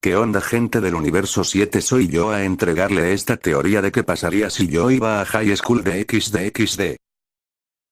¿Qué onda gente del universo 7? Soy yo a entregarle esta teoría de qué pasaría si yo iba a High School de XD.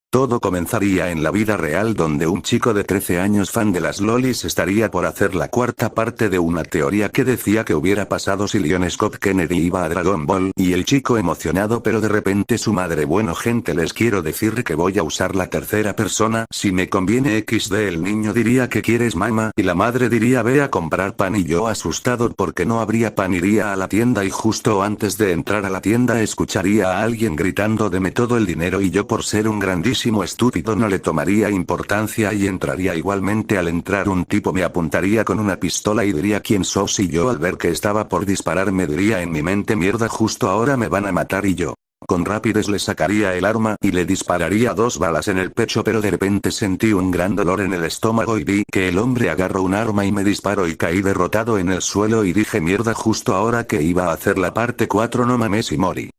Todo comenzaría en la vida real donde un chico de 13 años fan de las lolis estaría por hacer la cuarta parte de una teoría que decía que hubiera pasado si Leon Scott Kennedy iba a Dragon Ball y el chico emocionado pero de repente su madre bueno gente les quiero decir que voy a usar la tercera persona si me conviene XD el niño diría que quieres mamá y la madre diría ve a comprar pan y yo asustado porque no habría pan iría a la tienda y justo antes de entrar a la tienda escucharía a alguien gritando deme todo el dinero y yo por ser un grandísimo estúpido no le tomaría importancia y entraría igualmente al entrar un tipo me apuntaría con una pistola y diría quién sos y yo al ver que estaba por dispararme diría en mi mente mierda justo ahora me van a matar y yo. Con rapidez le sacaría el arma y le dispararía 2 balas en el pecho pero de repente sentí un gran dolor en el estómago y vi que el hombre agarró un arma y me disparó y caí derrotado en el suelo y dije mierda justo ahora que iba a hacer la parte 4 no mames y morí.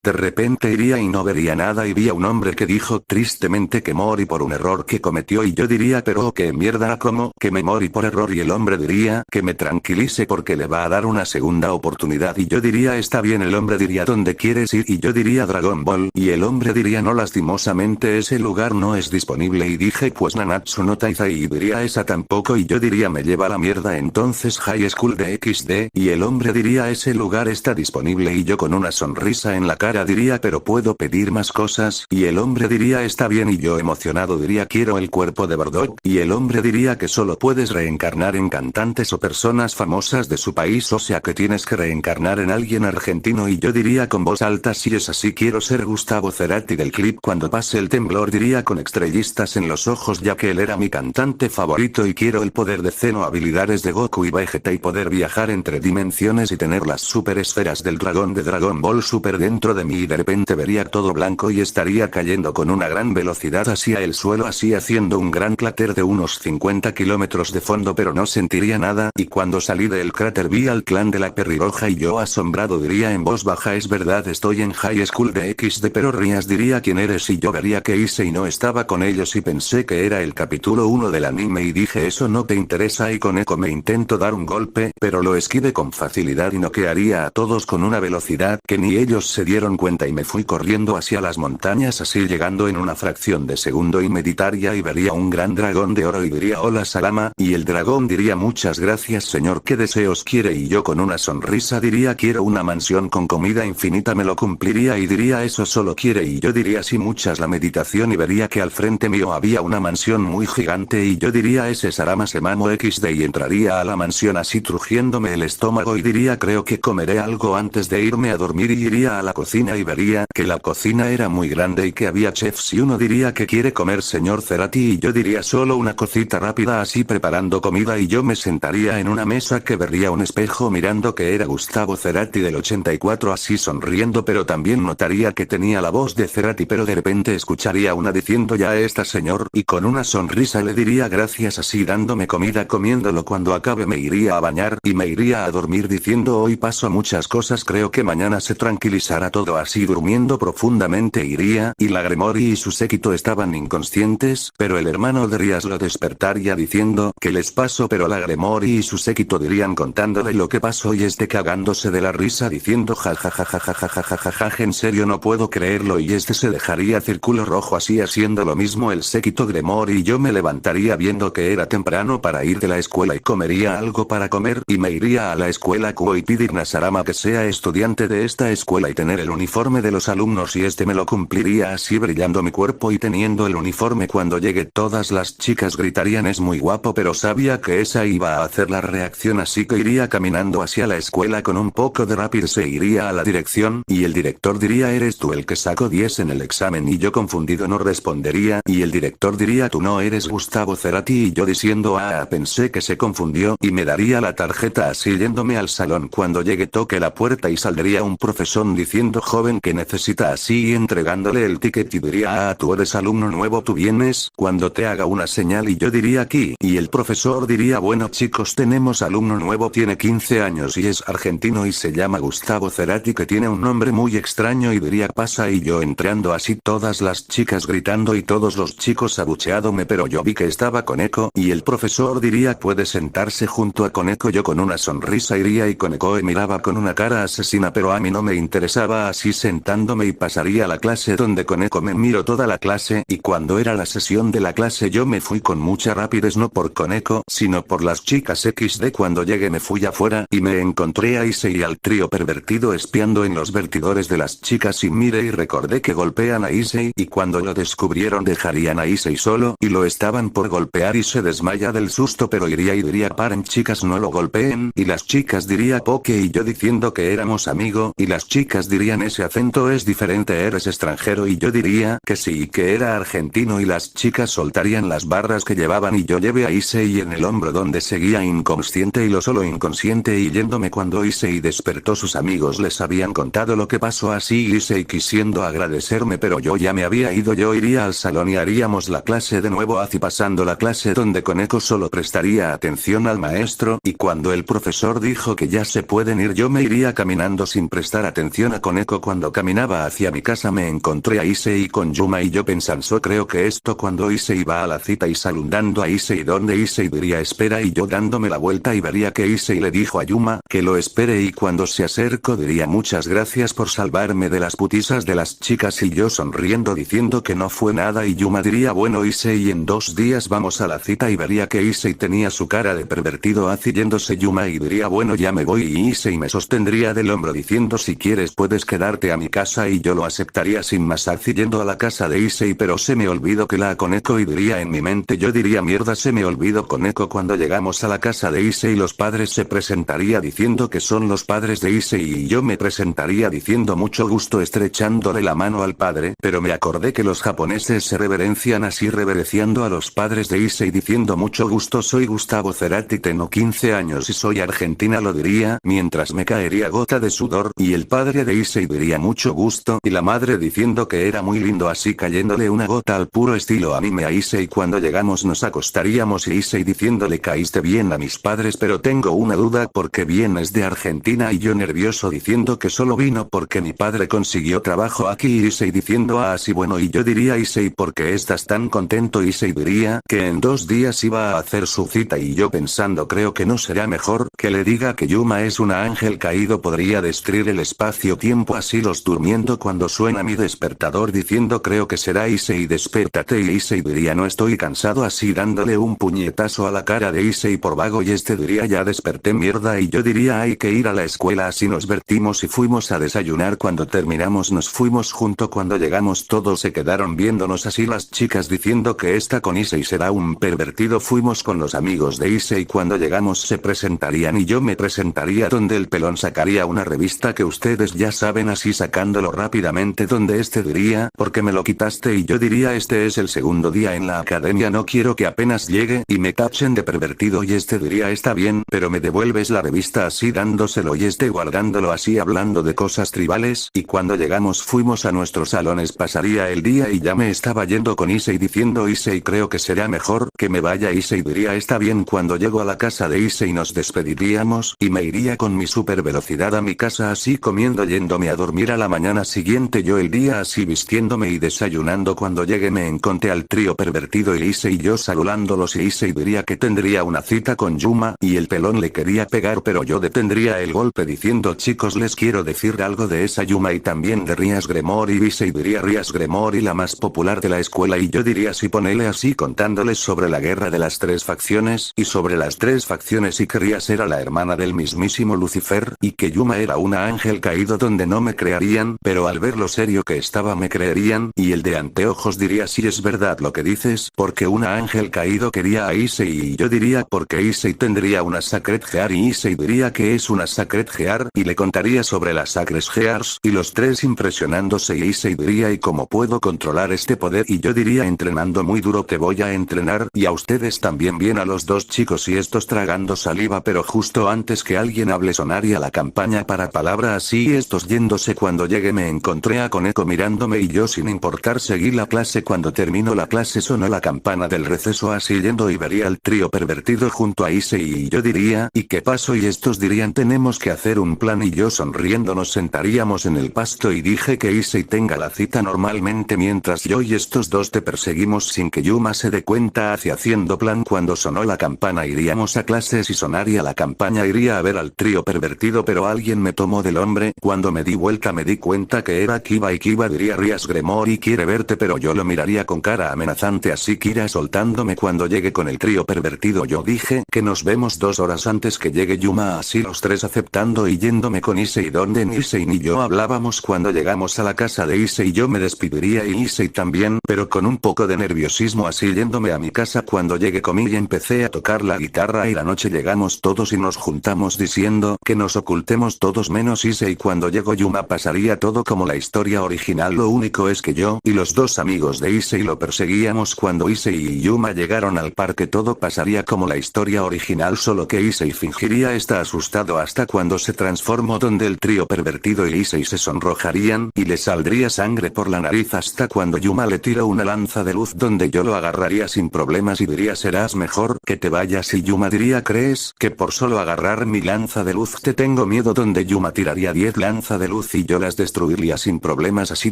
De repente iría y no vería nada y vi a un hombre que dijo tristemente que morí por un error que cometió y yo diría pero qué mierda como que me morí por error y el hombre diría que me tranquilice porque le va a dar una segunda oportunidad y yo diría está bien el hombre diría ¿dónde quieres ir? Y yo diría Dragon Ball y el hombre diría no lastimosamente ese lugar no es disponible y dije pues Nanatsu no Taizai y diría esa tampoco y yo diría me lleva la mierda entonces High School de XD y el hombre diría ese lugar está disponible y yo con una sonrisa en la cara diría pero puedo pedir más cosas y el hombre diría está bien y yo emocionado diría quiero el cuerpo de Bardock y el hombre diría que solo puedes reencarnar en cantantes o personas famosas de su país o sea que tienes que reencarnar en alguien argentino y yo diría con voz alta si es así quiero ser Gustavo Cerati del clip cuando pase el temblor diría con estrellistas en los ojos ya que él era mi cantante favorito y quiero el poder de Zeno habilidades de Goku y Vegeta y poder viajar entre dimensiones y tener las super esferas del dragón de Dragon Ball Super dentro de mí y de repente vería todo blanco y estaría cayendo con una gran velocidad hacia el suelo así haciendo un gran cráter de unos 50 kilómetros de fondo pero no sentiría nada y cuando salí del cráter vi al clan de la pelirroja y yo asombrado diría en voz baja es verdad estoy en High School de XD pero rías diría quién eres y yo vería qué hice y no estaba con ellos y pensé que era el capítulo 1 del anime y dije eso no te interesa y con eco me intento dar un golpe pero lo esquivé con facilidad y noquearía a todos con una velocidad que ni ellos se dieron cuenta y me fui corriendo hacia las montañas así llegando en una fracción de segundo y meditaría y vería un gran dragón de oro y diría hola Salama y el dragón diría muchas gracias señor qué deseos quiere y yo con una sonrisa diría quiero una mansión con comida infinita me lo cumpliría y diría eso solo quiere y yo diría sí muchas la meditación y vería que al frente mío había una mansión muy gigante y yo diría ese Sarama se mamo XD y entraría a la mansión así trujiéndome el estómago y diría creo que comeré algo antes de irme a dormir y iría a la cocina y vería que la cocina era muy grande y que había chefs y uno diría que quiere comer señor Cerati y yo diría solo una cosita rápida así preparando comida y yo me sentaría en una mesa que vería un espejo mirando que era Gustavo Cerati del 84 así sonriendo pero también notaría que tenía la voz de Cerati pero de repente escucharía una diciendo ya está señor y con una sonrisa le diría gracias así dándome comida comiéndolo cuando acabe me iría a bañar y me iría a dormir diciendo hoy paso muchas cosas creo que mañana se tranquilizará todo así durmiendo profundamente iría y la Gremory y su séquito estaban inconscientes pero el hermano de Rías lo despertaría diciendo que les pasó pero la Gremory y su séquito dirían contándole lo que pasó y este cagándose de la risa diciendo jajajajajajajajajaja en serio no puedo creerlo y este se dejaría círculo rojo así haciendo lo mismo el séquito Gremory y yo me levantaría viendo que era temprano para ir de la escuela y comería algo para comer y me iría a la escuela Kuo y pedir a Sarama que sea estudiante de esta escuela y tener el uniforme de los alumnos y este me lo cumpliría así brillando mi cuerpo y teniendo el uniforme cuando llegue todas las chicas gritarían es muy guapo pero sabía que esa iba a hacer la reacción así que iría caminando hacia la escuela con un poco de rápido se iría a la dirección y el director diría eres tú el que sacó 10 en el examen y yo confundido no respondería y el director diría tú no eres Gustavo Cerati y yo diciendo pensé que se confundió y me daría la tarjeta así yéndome al salón cuando llegue toque la puerta y saldría un profesor diciendo joven que necesita así y entregándole el ticket y diría tú eres alumno nuevo, tú vienes, cuando te haga una señal y yo diría aquí, y el profesor diría bueno chicos tenemos alumno nuevo tiene 15 años y es argentino y se llama Gustavo Cerati que tiene un nombre muy extraño y diría pasa y yo entrando así todas las chicas gritando y todos los chicos abucheándome pero yo vi que estaba Koneko y el profesor diría puede sentarse junto a Koneko yo con una sonrisa iría y Koneko me miraba con una cara asesina pero a mí no me interesaba así sentándome y pasaría la clase donde Koneko me miró toda la clase y cuando era la sesión de la clase yo me fui con mucha rapidez no por Koneko sino por las chicas XD cuando llegué me fui afuera y me encontré a Issei y al trío pervertido espiando en los vertidores de las chicas y miré y recordé que golpean a Issei y cuando lo descubrieron dejarían a Issei solo y lo estaban por golpear y se desmaya del susto pero iría y diría paren chicas no lo golpeen y las chicas diría Poke y yo diciendo que éramos amigo y las chicas dirían ese acento es diferente eres extranjero y yo diría que sí y que era argentino y las chicas soltarían las barras que llevaban y yo llevé a Issei en el hombro donde seguía inconsciente y lo solo inconsciente y yéndome cuando Issei despertó sus amigos les habían contado lo que pasó así y Issei quisiendo agradecerme pero yo ya me había ido yo iría al salón y haríamos la clase de nuevo así pasando la clase donde Koneko solo prestaría atención al maestro y cuando el profesor dijo que ya se pueden ir yo me iría caminando sin prestar atención a Koneko cuando caminaba hacia mi casa me encontré a Issei con Yuma y yo pensando creo que esto cuando Issei va a la cita y saludando a Issei donde Issei diría espera y yo dándome la vuelta y vería que Issei le dijo a Yuma que lo espere y cuando se acercó diría muchas gracias por salvarme de las putizas de las chicas y yo sonriendo diciendo que no fue nada y Yuma diría bueno Issei en 2 días vamos a la cita y vería que Issei tenía su cara de pervertido así yéndose Yuma y diría bueno ya me voy y Issei me sostendría del hombro diciendo si quieres puedes quedarte a mi casa y yo lo aceptaría sin más así yendo a la casa de Issei pero se me olvidó que la Koneko y diría en mi mente yo diría mierda se me olvidó Koneko cuando llegamos a la casa de Issei los padres se presentaría diciendo que son los padres de Issei y yo me presentaría diciendo mucho gusto estrechándole la mano al padre pero me acordé que los japoneses se reverencian así reverenciando a los padres de Issei diciendo mucho gusto soy Gustavo Cerati tengo 15 años y soy argentina lo diría mientras me caería gota de sudor y el padre de Issei diría mucho gusto y la madre diciendo que era muy lindo así cayéndole una gota al puro estilo anime a Issei cuando llegamos nos acostaríamos y Issei diciéndole caíste bien a mis padres pero tengo una duda porque vienes de Argentina y yo nervioso diciendo que solo vino porque mi padre consiguió trabajo aquí y Issei diciendo así bueno y yo diría Issei porque estás tan contento Issei diría que en 2 días iba a hacer su cita y yo pensando creo que no será mejor que le diga que Yuma es una ángel caído podría destruir el espacio-tiempo así los durmiendo cuando suena mi despertador diciendo creo que será Issei despiértate y Issei diría no estoy cansado así dándole un puñetazo a la cara de Issei por vago y este diría ya desperté mierda y yo diría hay que ir a la escuela así nos vertimos y fuimos a desayunar cuando terminamos nos fuimos junto cuando llegamos todos se quedaron viéndonos así las chicas diciendo que esta con Issei será un pervertido fuimos con los amigos de Issei cuando llegamos se presentarían y yo me presentaría donde el pelón sacaría una revista que ustedes ya saben así sacándolo rápidamente donde este diría porque me lo quitaste y yo diría este es el segundo día en la academia no quiero que apenas llegue y me tachen de pervertido y este diría está bien pero me devuelves la revista así dándoselo y este guardándolo así hablando de cosas tribales y cuando llegamos fuimos a nuestros salones pasaría el día y ya me estaba yendo con Issei diciendo Issei creo que será mejor que me vaya Issei diría está bien cuando llego a la casa de Issei nos despediríamos y me iría con mi super velocidad a mi casa así comiendo yéndome a dormir a la mañana siguiente yo el día así vistiéndome y desayunando cuando llegué me encontré al trío pervertido y Issei y yo saludándolos y Issei diría que tendría una cita con Yuma y el pelón le quería pegar pero yo detendría el golpe diciendo chicos les quiero decir algo de esa Yuma y también de Rias Gremor y Issei diría Rias Gremor y la más popular de la escuela y yo diría si ponele así contándoles sobre la guerra de las 3 facciones y sobre las 3 facciones y que Rias era la hermana del mismísimo Lucifer y que Yuma era una ángel caído donde no me creerían pero al ver lo serio que estaba me creerían y el de anteojos diría si es verdad lo que dices porque una ángel caído quería a Issei y yo diría porque Issei tendría una Sacred Gear y Issei diría que es una Sacred Gear y le contaría sobre las Sacred Gears y los 3 impresionándose y Issei diría y cómo puedo controlar este poder y yo diría entrenando muy duro te voy a entrenar y a ustedes también bien a los 2 chicos y estos tragando saliva pero justo antes que alguien hable sonaría la campaña para palabra así y estos yendo yéndose. Cuando llegué me encontré a Koneko mirándome y yo sin importar seguí la clase. Cuando terminó la clase sonó la campana del receso, así yendo y vería al trío pervertido junto a Issei y yo diría, ¿y qué pasó? Y estos dirían, tenemos que hacer un plan, y yo sonriendo nos sentaríamos en el pasto y dije que Issei tenga la cita normalmente mientras yo y estos dos te perseguimos sin que Yuma se dé cuenta. Haciendo plan. Cuando sonó la campana iríamos a clases y sonaría la campana iría a ver al trío pervertido, pero alguien me tomó del hombre. Cuando me di vuelta me di cuenta que era Kiba, y Kiba diría, Rías Gremory quiere verte, pero yo lo miraría con cara amenazante, así que irá soltándome. Cuando llegué con el trío pervertido yo dije que nos vemos 2 horas antes que llegue Yuma, así los tres aceptando y yéndome con Issei, donde ni Issei ni yo hablábamos. Cuando llegamos a la casa de Issei yo me despediría y Issei también, pero con un poco de nerviosismo, así yéndome a mi casa. Cuando llegué comí y empecé a tocar la guitarra, y la noche llegamos todos y nos juntamos diciendo que nos ocultemos todos menos Issei. Cuando llegó Yuma pasaría todo como la historia original, lo único es que yo y los dos amigos de Issei lo perseguíamos. Cuando Issei y Yuma llegaron al parque todo pasaría como la historia original, solo que Issei fingiría estar asustado hasta cuando se transformó, donde el trío pervertido y Issei se sonrojarían y le saldría sangre por la nariz, hasta cuando Yuma le tiró una lanza de luz donde yo lo agarraría sin problemas y diría, serás mejor que te vayas, y Yuma diría, ¿crees que por solo agarrar mi lanza de luz te tengo miedo? Donde Yuma tiraría 10 lanzas de luz y yo las destruiría sin problemas, así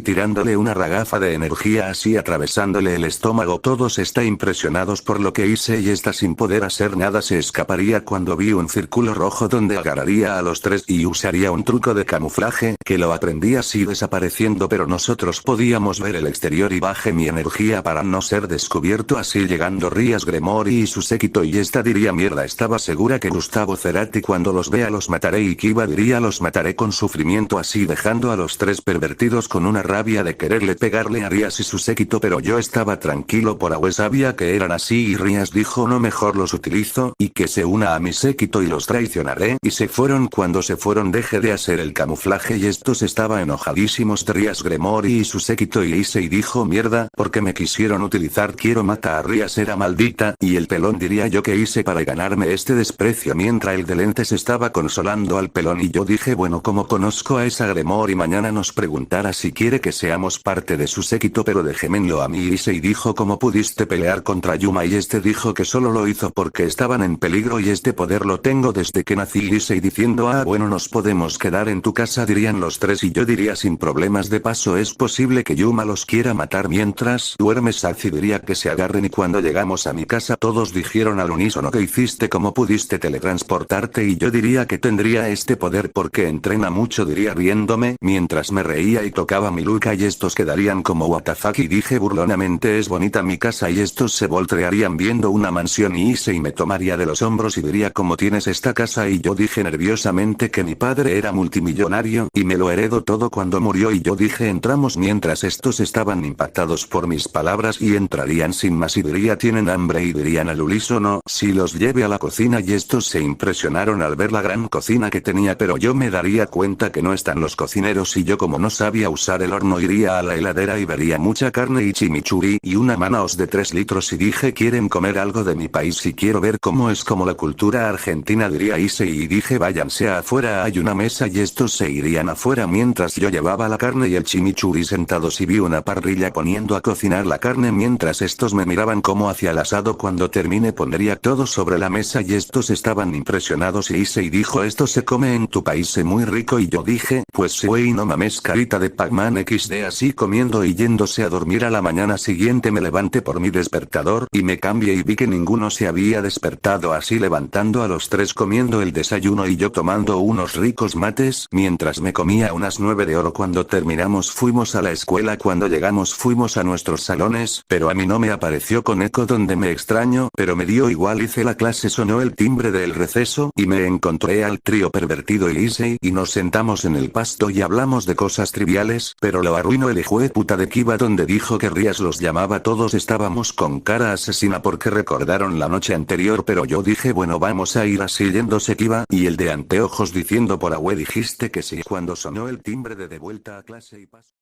tirándole una ráfaga de energía, así atravesándole el estómago. Todos están impresionados por lo que hice y está sin poder hacer nada, se escaparía cuando vi un círculo rojo donde agarraría a los tres y usaría un truco de camuflaje que lo aprendí así desapareciendo, pero nosotros podíamos ver el exterior y bajé mi energía para no ser descubierto, así llegando Rías Gremory y su séquito, y esta diría, mierda, estaba segura que Gustavo Cerati cuando los vea los mataré, y Kiba diría, los mataré con sufrimiento, así dejando a los tres pervertidos con una rabia de quererle pegarle a Rías y su séquito, pero yo estaba tranquilo por agua, sabía que eran así, y Rías dijo, no, mejor los utilizo y que se una a mi séquito y los traicionaré, y se fueron. Cuando se fueron dejé de hacer el camuflaje y estos estaban enojadísimos de Rías Gremory y su séquito, y Issei dijo, mierda, porque me quisieron utilizar, quiero matar a Rías, era maldita, y el pelón diría, yo que hice para ganarme este desprecio, mientras el de lentes estaba consolando al pelón, y yo dije, bueno, como conozco a esa Gremory mañana nos preguntará si quiere que seamos parte de su séquito, pero déjemelo a mí. Issei dijo, ¿cómo pudiste pelear contra Yuma? Y este dijo que solo lo hizo porque estaban en peligro y este poder lo tengo desde que nací. Issei diciendo, ah bueno, nos podemos quedar en tu casa, dirían los tres, y yo diría, sin problemas, de paso es posible que Yuma los quiera matar mientras duermes. Sachi diría que se agarren, y cuando llegamos a mi casa todos dijeron al unísono, ¿qué hiciste? ¿Cómo pudiste teletransportarte? Y yo diría que tendría este poder porque entrena mucho, diría riéndome mientras me reía y tocaba mi luca, y estos quedarían como what the fuck, y dije burlonamente, es bonita mi casa, y estos se voltearían viendo una mansión, y Issei me tomaría de los hombros y diría, ¿cómo tienes esta casa? Y yo dije nerviosamente que mi padre era multimillonario y me lo heredó todo cuando murió, y yo dije, entramos, mientras estos estaban impactados por mis palabras y entrarían sin más y diría, tienen hambre, y dirían al unísono, si los lleve a la cocina, y estos se impresionaron al ver la gran cocina que tenía, pero yo me daría cuenta que no están los cocineros, y yo como no sabía usar el horno iría a la heladera y vería mucha carne y chimichurri y una manaos de 3 litros, y dije, quieren comer algo de mi país y quiero ver cómo es como la cultura argentina, diría Issei, y dije, váyanse afuera, hay una mesa, y estos se irían afuera mientras yo llevaba la carne y el chimichurri sentados, y vi una parrilla poniendo a cocinar la carne mientras estos me miraban como hacia el asado. Cuando termine pondría todo sobre la mesa y estos estaban impresionados, y Issei dijo, esto se come en tu país, es muy rico, y yo dije, pues sí, güey, no mames, carita de Pac-Man XD, así comiendo y yéndose a dormir. A la mañana siguiente me levanté por mi despertador y me cambié y vi que ninguno se había despertado, así levantando a los tres comiendo el desayuno y yo tomando unos ricos mates mientras me comía unas 9 de oro. Cuando terminamos fuimos a la escuela, cuando llegamos fuimos a nuestros salones, pero a mí no me apareció Koneko, donde me extraño, pero me dio igual, hice la clase, sonó el timbre del receso y me encontré al trío pervertido y Issei y nos sentamos en el pasto y hablamos de cosas triviales, pero lo arruinó el hijo de puta de Kiba, donde dijo que Rías los llamaba, todos estábamos con cara asesina porque recordaron la noche anterior, pero yo dije, bueno, vamos a ir, así yéndose Kiba y el de anteojos diciendo, por agüe dijiste que sí. Cuando sonó el timbre de vuelta a clase y paso.